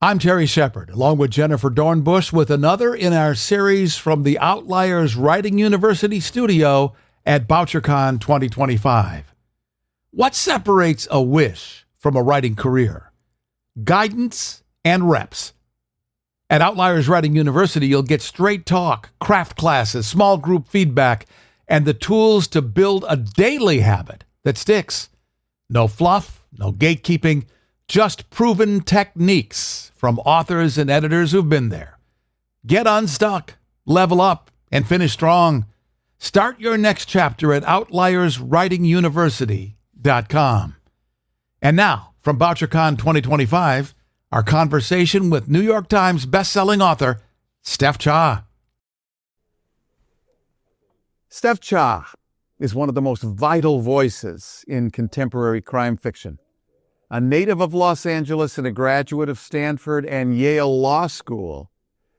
I'm Terry Shepherd, along with Jennifer Dornbush, with another in our series from the Outliers Writing University studio at Bouchercon 2025. What separates a wish from a writing career? Guidance and reps. At Outliers Writing University, you'll get straight talk, craft classes, small group feedback, and the tools to build a daily habit that sticks. No fluff, no gatekeeping, just proven techniques from authors and editors who've been there. Get unstuck, level up, and finish strong. Start your next chapter at outlierswritinguniversity.com. And now, from Bouchercon 2025, our conversation with New York Times bestselling author Steph Cha. Steph Cha is one of the most vital voices in contemporary crime fiction. A native of Los Angeles and a graduate of Stanford and Yale Law School,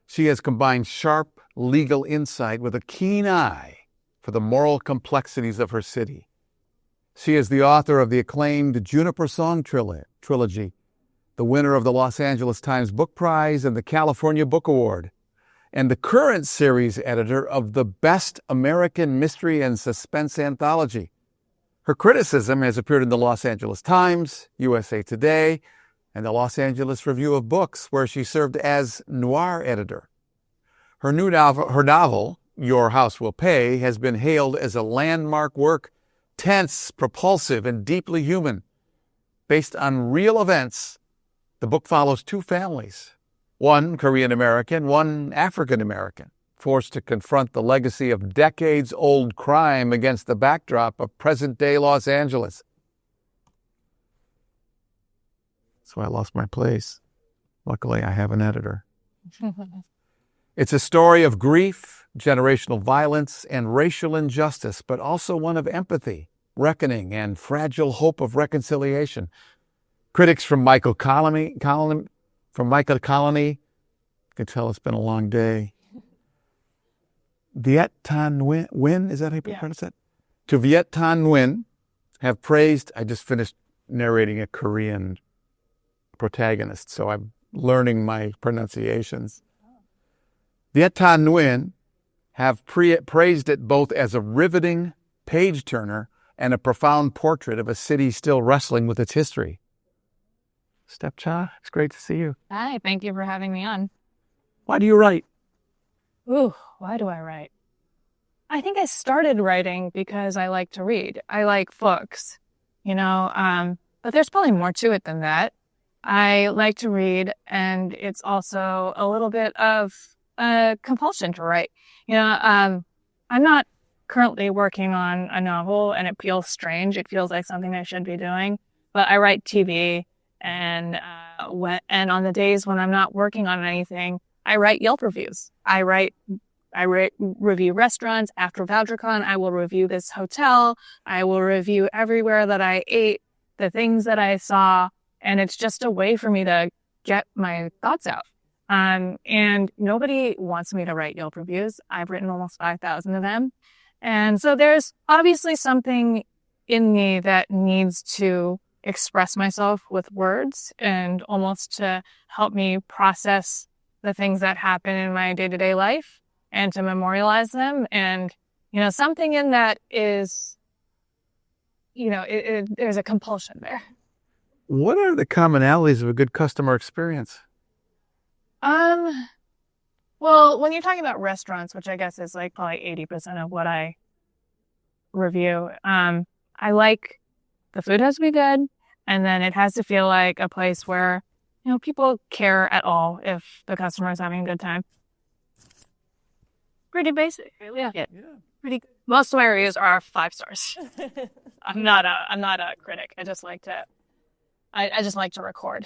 she has combined sharp legal insight with a keen eye for the moral complexities of her city. She is the author of the acclaimed Juniper Song trilogy, the winner of the Los Angeles Times Book Prize and the California Book Award, and the current series editor of the Best American Mystery and Suspense Anthology. Her criticism has appeared in the Los Angeles Times, USA Today, and the Los Angeles Review of Books, where she served as noir editor. Her novel, Your House Will Pay, has been hailed as a landmark work, tense, propulsive, and deeply human. Based on real events, the book follows two families, one Korean-American, one African-American, forced to confront the legacy of decades-old crime against the backdrop of present-day Los Angeles. So I lost my place. Luckily, I have an editor. It's a story of grief, generational violence, and racial injustice, but also one of empathy, reckoning, and fragile hope of reconciliation. Critics from Michael Colony, you can tell it's been a long day. Viet Thanh Nguyen, is that how you pronounce that? To Viet Thanh Nguyen have praised, I just finished narrating a Korean protagonist, so I'm learning my pronunciations. Viet Thanh Nguyen have praised it both as a riveting page-turner and a profound portrait of a city still wrestling with its history. Steph Cha, it's great to see you. Hi, thank you for having me on. Why do you write? Ooh, why do I write? I think I started writing because I like to read. I like books, but there's probably more to it than that. I like to read, and it's also a little bit of a compulsion to write. I'm not currently working on a novel, and it feels strange. It feels like something I should be doing, but I write TV, and on the days when I'm not working on anything, I write Yelp reviews. I review restaurants. After Bouchercon, I will review this hotel. I will review everywhere that I ate, the things that I saw, and it's just a way for me to get my thoughts out. And nobody wants me to write Yelp reviews. I've written almost 5,000 of them. And so there's obviously something in me that needs to express myself with words and almost to help me process the things that happen in my day-to-day life and to memorialize them. And, something in that is, there's a compulsion there. What are the commonalities of a good customer experience? Well, when you're talking about restaurants, which I guess is like probably 80% of what I review, I like the food has to be good, and then it has to feel like a place where people care at all if the customer is having a good time. Pretty basic, really. Yeah. Pretty good. Most of my reviews are 5 stars. I'm not a critic. I just like to record.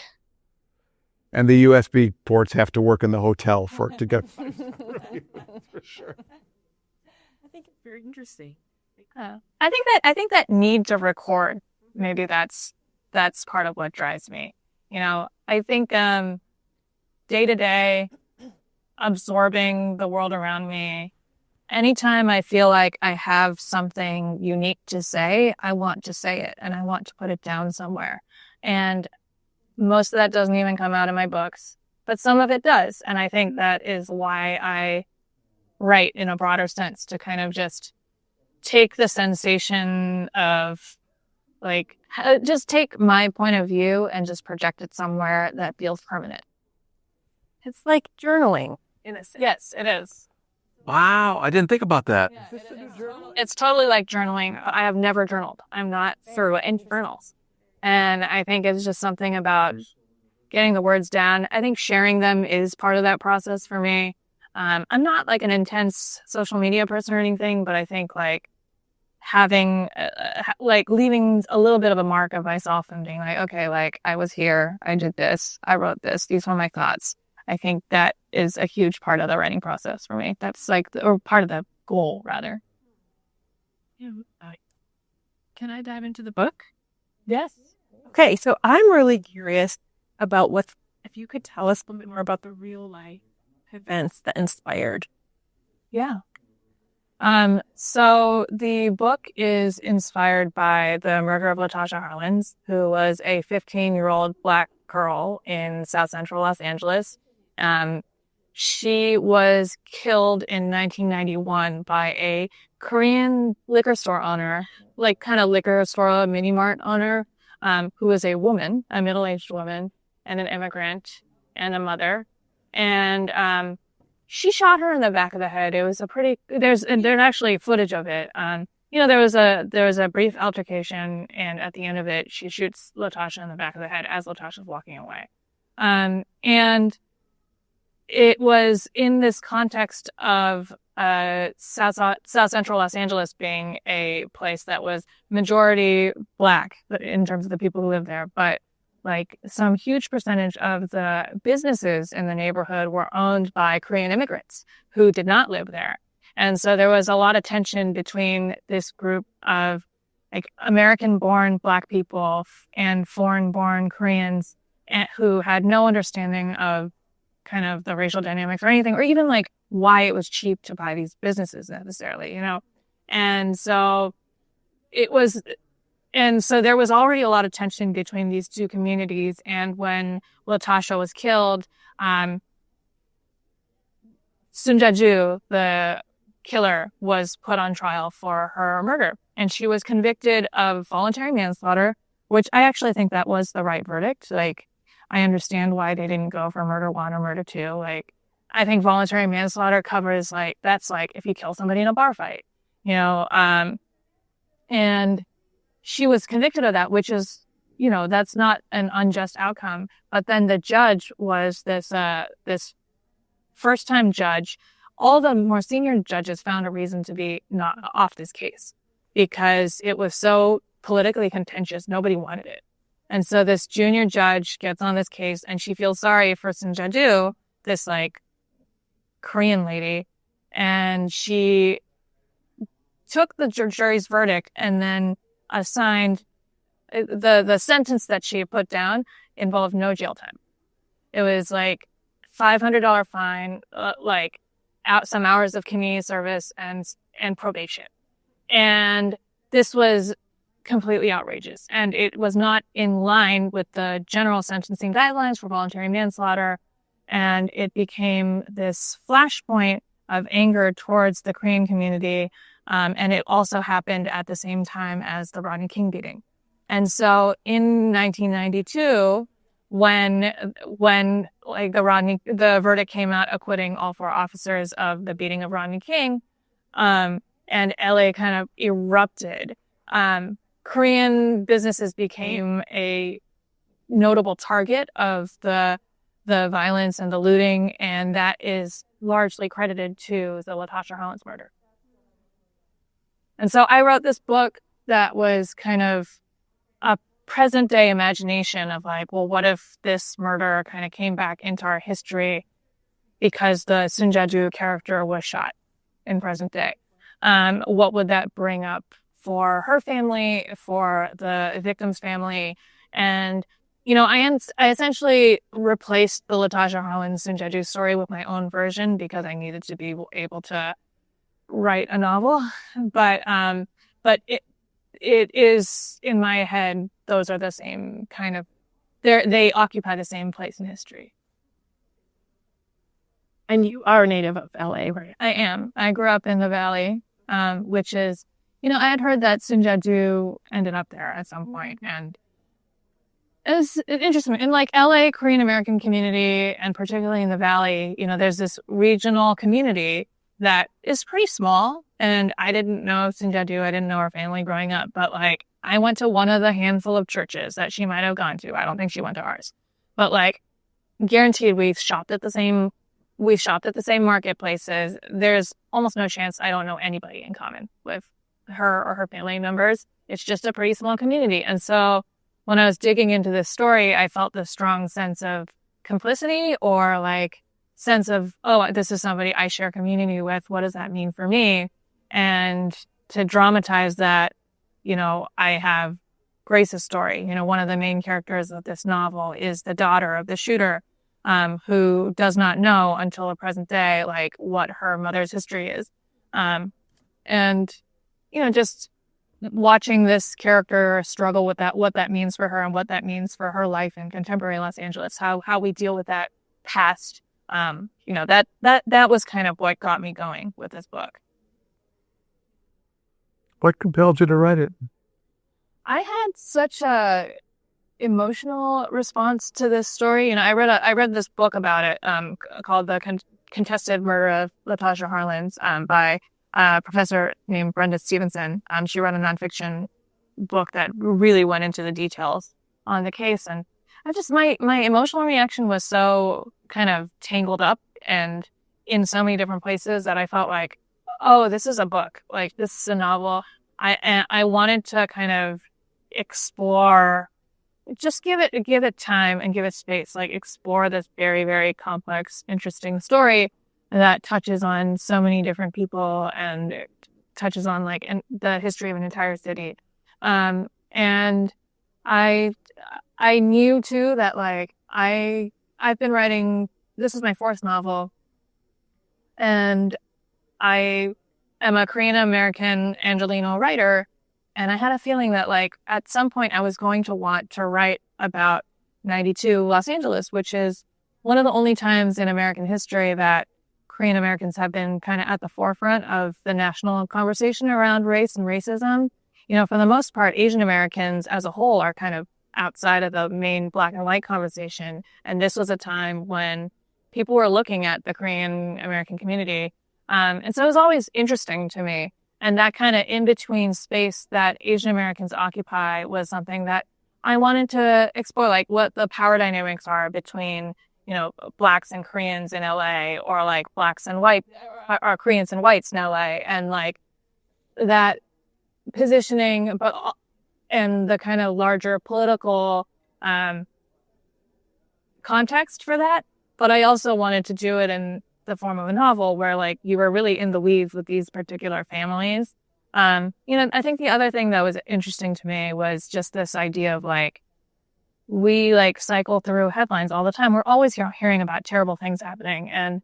And the USB ports have to work in the hotel for it to get for sure. I think it's very interesting. I think that need to record, maybe that's part of what drives me. I think day to day, absorbing the world around me, anytime I feel like I have something unique to say, I want to say it and I want to put it down somewhere. And most of that doesn't even come out in my books. but some of it does. And I think that is why I write in a broader sense, to kind of just take the sensation of like, just take my point of view and just project it somewhere that feels permanent. It's like journaling in a sense. Yes, it is. Wow, I didn't think about that. It's totally like journaling. I have never journaled. I'm not through any journals. And I think it's just something about getting the words down. I think sharing them is part of that process for me. I'm not like an intense social media person or anything, but I think like having, like leaving a little bit of a mark of myself and being like, okay, like I was here, I did this, I wrote this, these were my thoughts. I think that is a huge part of the writing process for me. That's like, or part of the goal rather. Yeah. Can I dive into the book? Yes. Okay, so I'm really curious about if you could tell us a little bit more about the real life events that inspired. Yeah. So the book is inspired by the murder of Latasha Harlins, who was a 15-year-old Black girl in South Central Los Angeles. She was killed in 1991 by a Korean liquor store owner, like kind of liquor store mini mart owner, who was a woman, a middle-aged woman, and an immigrant and a mother. And she shot her in the back of the head. It was there's actually footage of it. There was a brief altercation, and at the end of it, she shoots Latasha in the back of the head as Latasha's walking away. And it was in this context of South Central Los Angeles being a place that was majority Black in terms of the people who live there, but like some huge percentage of the businesses in the neighborhood were owned by Korean immigrants who did not live there. And so there was a lot of tension between this group of like American-born Black people and foreign-born Koreans who had no understanding of kind of the racial dynamics or anything, or even like why it was cheap to buy these businesses necessarily, And so there was already a lot of tension between these two communities. And when Latasha was killed, Sun Ja-ju, the killer, was put on trial for her murder. And she was convicted of voluntary manslaughter, which I actually think that was the right verdict. Like, I understand why they didn't go for murder 1 or murder 2. Like, I think voluntary manslaughter covers that's like if you kill somebody in a bar fight, and she was convicted of that, which is, that's not an unjust outcome. But then the judge was this first-time judge. All the more senior judges found a reason to be not off this case because it was so politically contentious. Nobody wanted it. And so this junior judge gets on this case and she feels sorry for Sun Ja-ju, this like Korean lady, and she took the jury's verdict and then assigned the sentence that she put down involved no jail time. It was like $500 fine, some hours of community service and probation. And this was completely outrageous. And it was not in line with the general sentencing guidelines for voluntary manslaughter. And it became this flashpoint of anger towards the Korean community. And it also happened at the same time as the Rodney King beating. And so in 1992, when the verdict came out acquitting all 4 officers of the beating of Rodney King, and LA kind of erupted, Korean businesses became a notable target of the violence and the looting, and that is largely credited to the Latasha Harlins murder. And so I wrote this book that was kind of a present day imagination of like, well, what if this murder kind of came back into our history because the Sun Ja-ju character was shot in present day? What would that bring up for her family, for the victim's family? And, I essentially replaced the Latasha Harlins Sun Ja-ju story with my own version because I needed to be able to write a novel. But it is in my head, those are the same kind of, they occupy the same place in history. And you are a native of LA, right? I am. I grew up in the Valley, which is, I had heard that Sunjadu ended up there at some point, and it's interesting. In like LA Korean American community, and particularly in the Valley, there's this regional community that is pretty small. And I didn't know Sunjadu. I didn't know her family growing up, but like I went to one of the handful of churches that she might have gone to. I don't think she went to ours, but like guaranteed we shopped at the same marketplaces. There's almost no chance I don't know anybody in common with her or her family members. It's just a pretty small community. And so when I was digging into this story, I felt this strong sense of complicity, or like sense of, oh, this is somebody I share community with. What does that mean for me? And to dramatize that, I have Grace's story. One of the main characters of this novel is the daughter of the shooter, who does not know until the present day, like what her mother's history is. And, just watching this character struggle with that, what that means for her and what that means for her life in contemporary Los Angeles, how we deal with that past, that was kind of what got me going with this book. What compelled you to write it? I had such a emotional response to this story. I read this book about it, called The Contested Murder of Latasha Harlins, by a professor named Brenda Stevenson. She wrote a nonfiction book that really went into the details on the case. And my emotional reaction was so kind of tangled up and in so many different places that I felt like, oh, this is a book. Like, this is a novel. I wanted to kind of explore, just give it time and give it space, like explore this very, very complex, interesting story that touches on so many different people and touches on like the history of an entire city. And I knew too that like I've been writing, this is my fourth novel, and I am a Korean American Angelino writer. And I had a feeling that like at some point I was going to want to write about 92 Los Angeles, which is one of the only times in American history that Korean Americans have been kind of at the forefront of the national conversation around race and racism. For the most part, Asian Americans as a whole are kind of outside of the main black and white conversation. And this was a time when people were looking at the Korean American community. And so it was always interesting to me. And that kind of in-between space that Asian Americans occupy was something that I wanted to explore, like what the power dynamics are between, blacks and Koreans in LA, or like blacks and white, or Koreans and whites in LA, and like that positioning, but and the kind of larger political context for that. But I also wanted to do it in the form of a novel where like you were really in the weeds with these particular families. I think the other thing that was interesting to me was just this idea of like, we like cycle through headlines all the time. We're always hearing about terrible things happening. And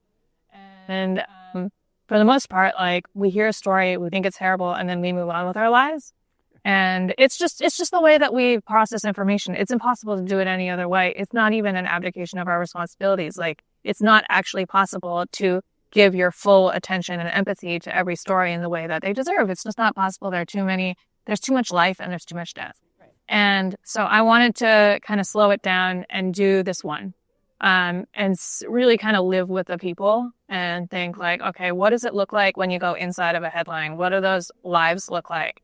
for the most part, like we hear a story, we think it's terrible, and then we move on with our lives. And it's just the way that we process information. It's impossible to do it any other way. It's not even an abdication of our responsibilities. Like, it's not actually possible to give your full attention and empathy to every story in the way that they deserve. It's just not possible. There's too much life and there's too much death. Right. And so I wanted to kind of slow it down and do this one, and really kind of live with the people and think like, okay, what does it look like when you go inside of a headline? What do those lives look like?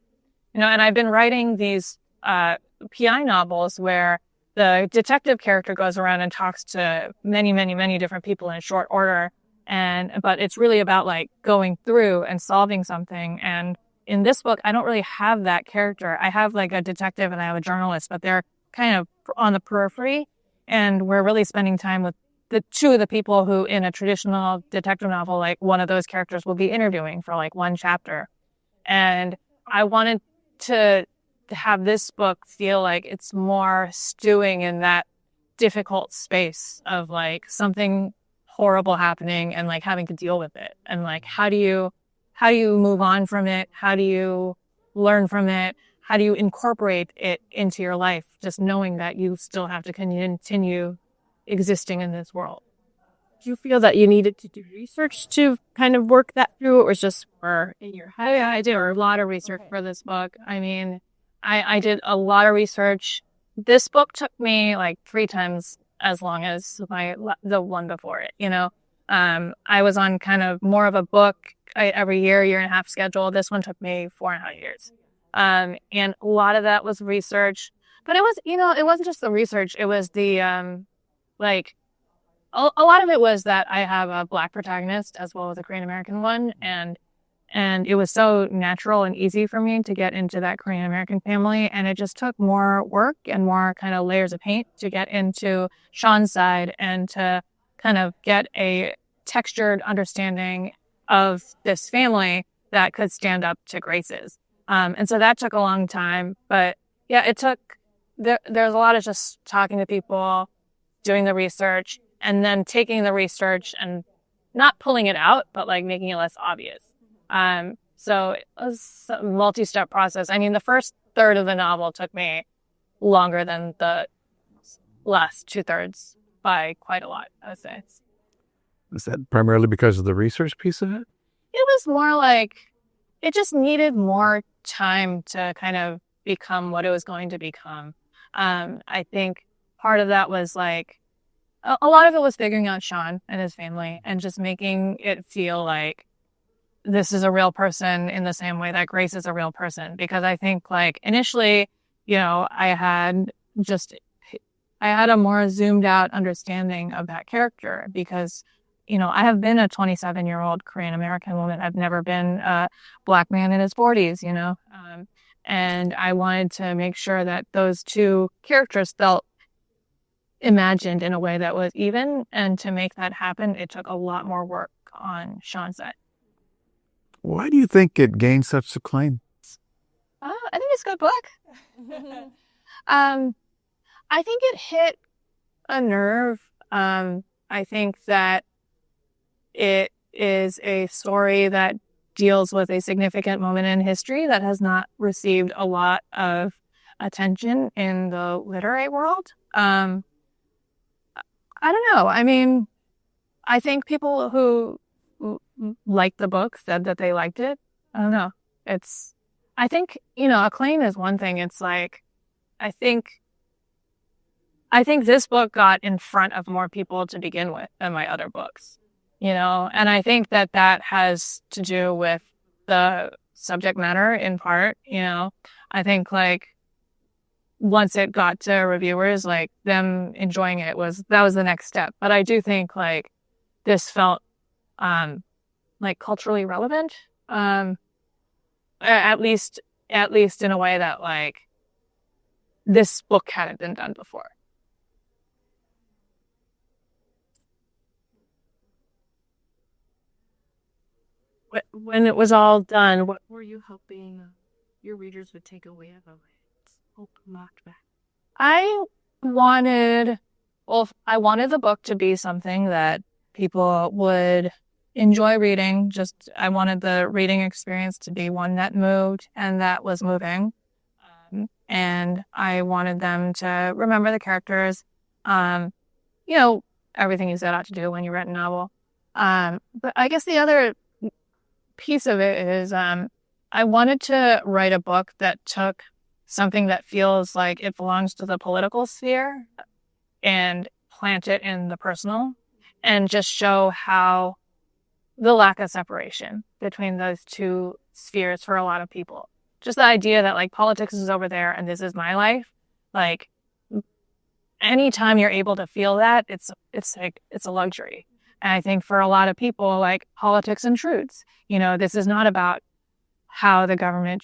And I've been writing these PI novels where the detective character goes around and talks to many, many, many different people in short order. But it's really about like going through and solving something. And in this book, I don't really have that character. I have like a detective and I have a journalist, but they're kind of on the periphery. And we're really spending time with the two of the people who in a traditional detective novel, like one of those characters will be interviewing for like one chapter. And I wanted to have this book feel like it's more stewing in that difficult space of like something horrible happening and like having to deal with it. And like, how do you move on from it? How do you learn from it? How do you incorporate it into your life? Just knowing that you still have to continue existing in this world. did you feel that you needed to do research to kind of work that through, or was just more in your head? I did a lot of research for this book. I mean, I did a lot of research. This book took me like 3 times as long as the one before it, you know. I was on kind of more of a book every year and a half schedule. This one took me 4.5 years. And a lot of that was research, but it was, you know, it wasn't just the research. It was the, like, a lot of it was that I have a Black protagonist as well as a Korean American one. And it was so natural and easy for me to get into that Korean American family. And it just took more work and more kind of layers of paint to get into Sean's side and to kind of get a textured understanding of this family that could stand up to Grace's. And so that took a long time. But yeah, there's a lot of just talking to people, doing the research, and then taking the research and not pulling it out, but like making it less obvious. So it was a multi-step process. I mean, the first third of the novel took me longer than the last 2/3 by quite a lot, I would say. Is that primarily because of the research piece of it? It was more like it just needed more time to kind of become what it was going to become. I think part of that was like a lot of it was figuring out Sean and his family and just making it feel like this is a real person in the same way that Grace is a real person. Because I think like initially, you know, I had a more zoomed out understanding of that character because, you know, I have been a 27-year-old Korean American woman. I've never been a Black man in his 40s, you know, and I wanted to make sure that those two characters felt imagined in a way that was even. And to make that happen, it took a lot more work on Sean's side. Why do you think it gained such acclaim? I think it's a good book. I think it hit a nerve. I think that it is a story that deals with a significant moment in history that has not received a lot of attention in the literary world. I don't know. I mean, I think people who liked the book said that they liked it. I don't know. I think, you know, acclaim is one thing. It's like, I think this book got in front of more people to begin with than my other books, you know, and I think that has to do with the subject matter in part, you know. I think like once it got to reviewers, like them enjoying it was the next step. But I do think like this felt like culturally relevant, at least in a way that like this book hadn't been done before. When it was all done, what were you hoping your readers would take away of it? Hope knocked back. I wanted the book to be something that people would enjoy reading. I wanted the reading experience to be one that moved and that was moving. And I wanted them to remember the characters, you know, everything you set out to do when you write a novel. But I guess the other piece of it is I wanted to write a book that took something that feels like it belongs to the political sphere and plant it in the personal and just show how the lack of separation between those two spheres for a lot of people. Just the idea that like politics is over there and this is my life. Like anytime you're able to feel that, it's a luxury. And I think for a lot of people, like politics intrudes. You know, this is not about how the government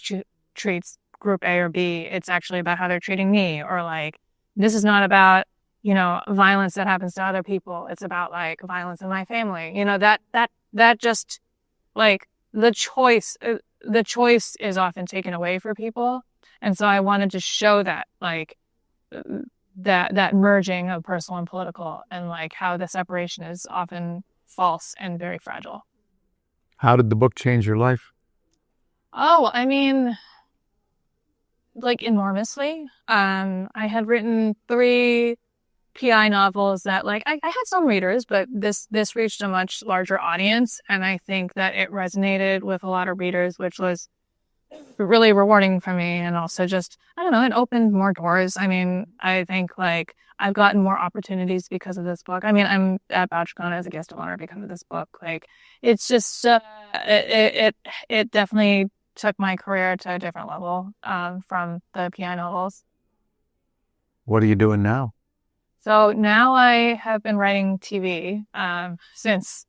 treats group A or B. It's actually about how they're treating me. Or like, this is not about, you know, violence that happens to other people. It's about like violence in my family. You know, that just like the choice is often taken away for people. And so I wanted to show that like that merging of personal and political and like how the separation is often false and very fragile. How did the book change your life? Oh, I mean, like enormously. I had written 3 PI novels that like I had some readers, but this reached a much larger audience, and I think that it resonated with a lot of readers, which was really rewarding for me. And also just, I don't know, it opened more doors. I mean, I think like I've gotten more opportunities because of this book. I mean, I'm at Bouchercon as a guest of honor because of this book. Like, it's just, it definitely took my career to a different level, from the PI novels. What are you doing now? So now I have been writing TV, since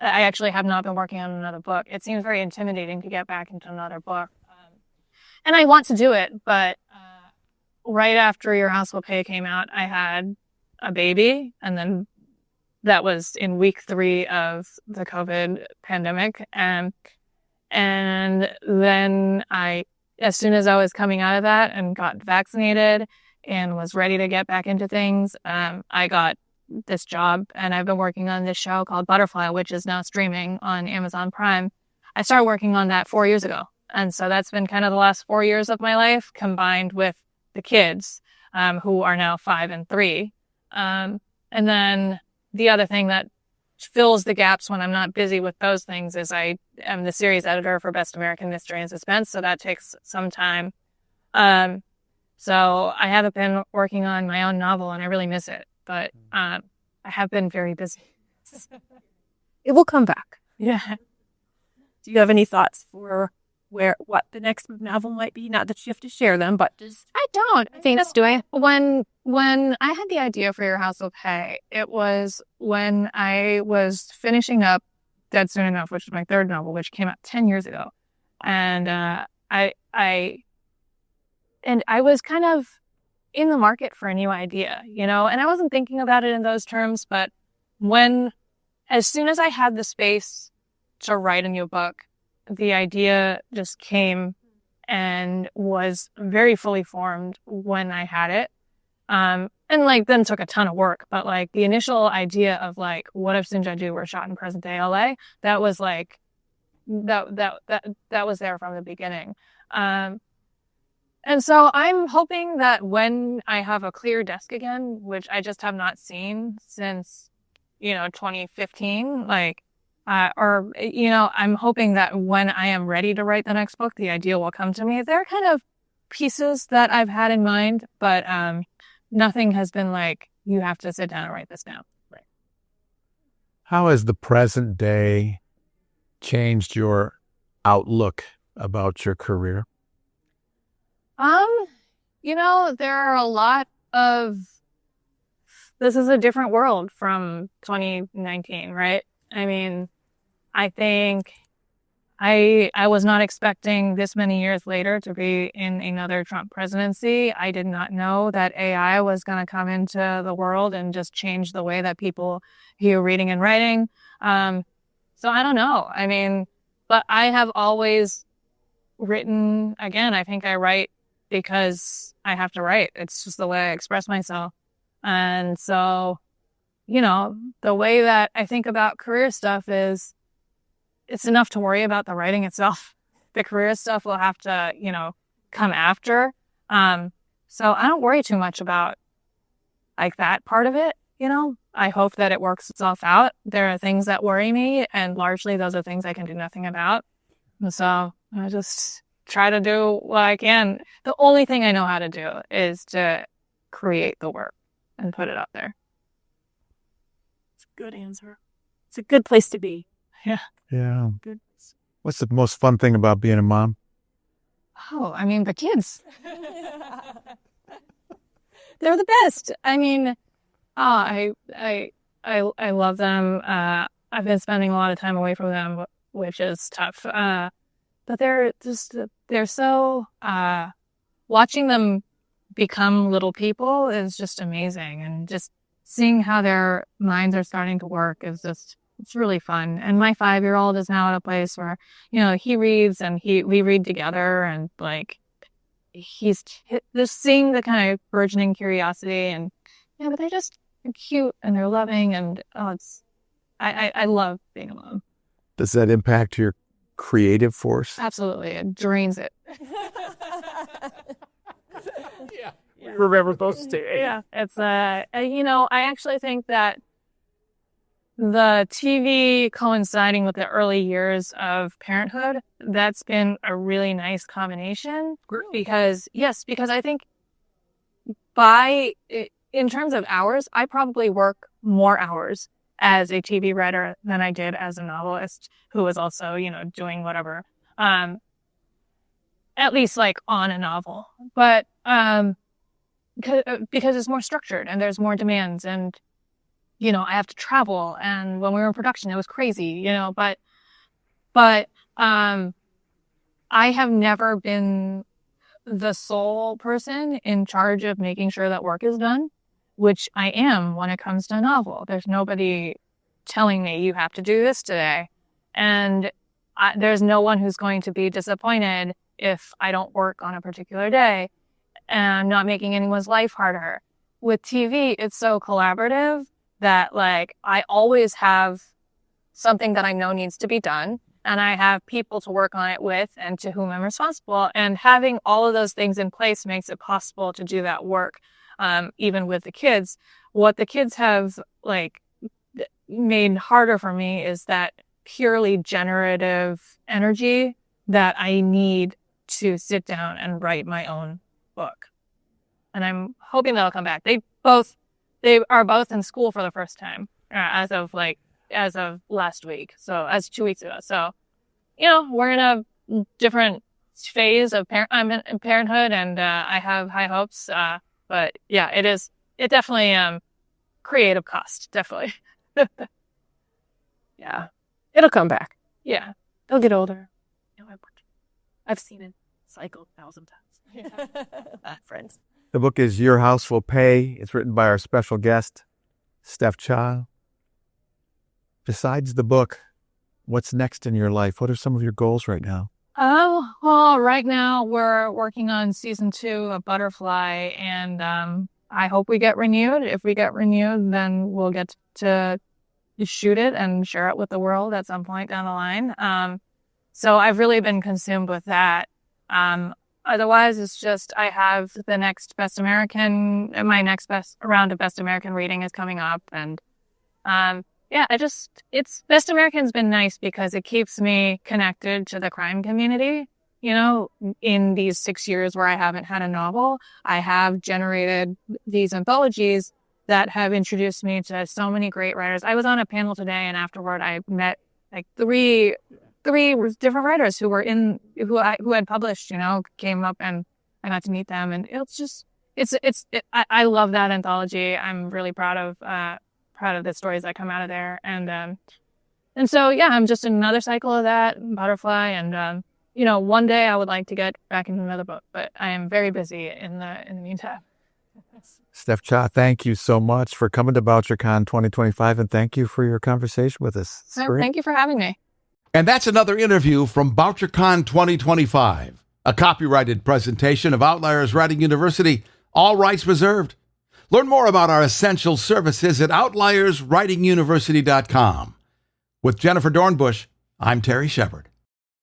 I actually have not been working on another book. It seems very intimidating to get back into another book. And I want to do it, but right after Your House Will Pay came out, I had a baby, and then that was in week 3 of the COVID pandemic. And then as soon as I was coming out of that and got vaccinated and was ready to get back into things, I got this job, and I've been working on this show called Butterfly, which is now streaming on Amazon Prime. I started working on that 4 years ago. And so that's been kind of the last 4 years of my life, combined with the kids, who are now 5 and 3. And then the other thing that fills the gaps when I'm not busy with those things is I am the series editor for Best American Mystery and Suspense. So that takes some time. So I haven't been working on my own novel, and I really miss it. But I have been very busy. It will come back. Yeah. Do you have any thoughts for what the next novel might be? Not that you have to share them, but just... I don't think do I. When I had the idea for Your House Will Pay, it was when I was finishing up Dead Soon Enough, which is my 3rd novel, which came out 10 years ago. And I was kind of in the market for a new idea, and I wasn't thinking about it in those terms, but as soon as I had the space to write a new book, the idea just came and was very fully formed when I had it. And like then took a ton of work, but like the initial idea of like, what if Sinjaju were shot in present day LA? That was like, that was there from the beginning. And so I'm hoping that when I have a clear desk again, which I just have not seen since, 2015, I'm hoping that when I am ready to write the next book, the idea will come to me. There are kind of pieces that I've had in mind, but nothing has been like, you have to sit down and write this down. Right. How has the present day changed your outlook about your career? There are a lot of, this is a different world from 2019, right? I mean, I think I was not expecting this many years later to be in another Trump presidency. I did not know that AI was going to come into the world and just change the way that people view reading and writing. So I don't know. I mean, but I have always written, again, I think I write because I have to write. It's just the way I express myself. And so, the way that I think about career stuff is it's enough to worry about the writing itself. The career stuff will have to, come after. So I don't worry too much about like that part of it. I hope that it works itself out. There are things that worry me, and largely those are things I can do nothing about. And so I just try to do what I can. The only thing I know how to do is to create the work and put it out there. It's a good answer. It's a good place to be. Yeah. Yeah. Good. What's the most fun thing about being a mom? Oh, I mean, the kids. They're the best. I mean, I love them. I've been spending a lot of time away from them, which is tough. But they're so, watching them become little people is just amazing. And just seeing how their minds are starting to work is it's really fun. And my 5-year-old is now at a place where, he reads and we read together, and like, he's just seeing the kind of burgeoning curiosity, and but they're just cute and they're loving, and I love being a mom. Does that impact your creative force? Absolutely. It drains it. Yeah. remember those two. Yeah, it's I actually think that the TV coinciding with the early years of parenthood, that's been a really nice combination. Because I think in terms of hours, I probably work more hours as a TV writer than I did as a novelist who was also, doing whatever. At least like on a novel. But because it's more structured and there's more demands and I have to travel, and when we were in production it was crazy, but I have never been the sole person in charge of making sure that work is done, which I am when it comes to a novel. There's nobody telling me you have to do this today, and there's no one who's going to be disappointed if I don't work on a particular day, and I'm not making anyone's life harder. With TV, it's so collaborative that I always have something that I know needs to be done, and I have people to work on it with and to whom I'm responsible. And having all of those things in place makes it possible to do that work, even with the kids. What the kids have made harder for me is that purely generative energy that I need to sit down and write my own book. And I'm hoping that'll come back. They are both in school for the first time as of last week. So as 2 weeks ago. So, we're in a different phase of I'm in parenthood, and I have high hopes. But yeah, it definitely creative cost, definitely. Yeah, it'll come back. Yeah, They'll get older. I've seen it cycle 1,000 times. Friends. The book is Your House Will Pay. It's written by our special guest, Steph Cha. Besides the book, what's next in your life? What are some of your goals right now? Oh, well, right now we're working on season 2 of Butterfly, and I hope we get renewed. If we get renewed, then we'll get to shoot it and share it with the world at some point down the line. So I've really been consumed with that. Otherwise, it's just I have my next best round of Best American reading is coming up, and it's Best American's been nice because it keeps me connected to the crime community. In these 6 years where I haven't had a novel, I have generated these anthologies that have introduced me to so many great writers. I was on a panel today, and afterward I met three different writers who had published, came up, and I got to meet them, and I love that anthology. I'm really proud of the stories that come out of there, and so yeah, I'm just in another cycle of that Butterfly, and one day I would like to get back into another book, but I am very busy in the meantime. Steph Cha, thank you so much for coming to Bouchercon 2025, and thank you for your conversation with us. Thank you for having me. And that's another interview from Bouchercon 2025, a copyrighted presentation of Outliers Writing University, all rights reserved. Learn more about our essential services at outlierswritinguniversity.com. With Jennifer Dornbush, I'm Terry Shepherd.